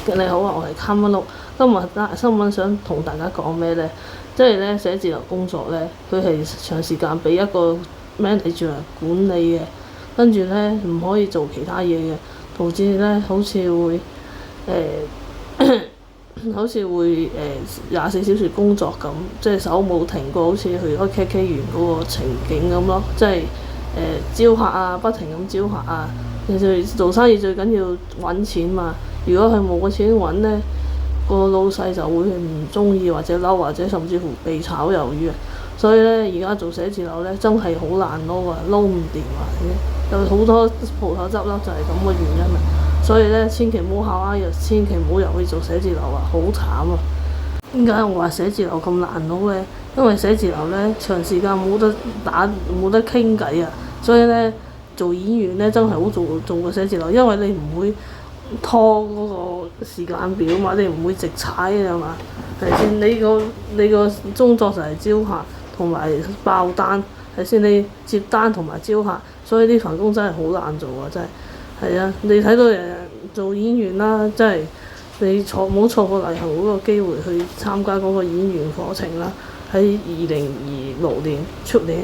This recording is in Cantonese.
你好啊，我係卡蚊屋。今日新聞想同大家講咩呢？即係咧寫字樓工作咧，佢係長時間俾一個 manager 管理嘅，跟住咧唔可以做其他嘢嘅，導致咧好似會好似會24小時工作咁，即係手冇停過，好似去開 KK 園嗰個情景咁咯，即係招客啊，不停咁招客啊。其實做生意最緊要揾錢嘛，如果佢冇個錢揾呢，個老細就會唔中意或者嬲，或者甚至乎被炒魷魚啊。所以呢，而家做寫字樓呢，真係好難撈啊，撈唔掂啊！有好多鋪頭執笠就係咁嘅原因啊。所以呢，千祈唔好考啱藥，千祈唔好入去做寫字樓啊，好慘啊！點解我話寫字樓咁難撈呢？因為寫字樓呢，長時間冇得打冇得傾偈啊，所以呢，做演員呢，真係好做過寫字樓，因為你唔會拖嗰個時間表嘛，你唔會直踩嘅嘛，係先？你個工作就係招客同埋爆單，係先？你接單同埋招客，所以呢份工真係好難做啊！真係。係啊，你睇到人做演員啦，真係你冇錯過例行嗰個機會去參加嗰個演員課程啦，喺2026年出年。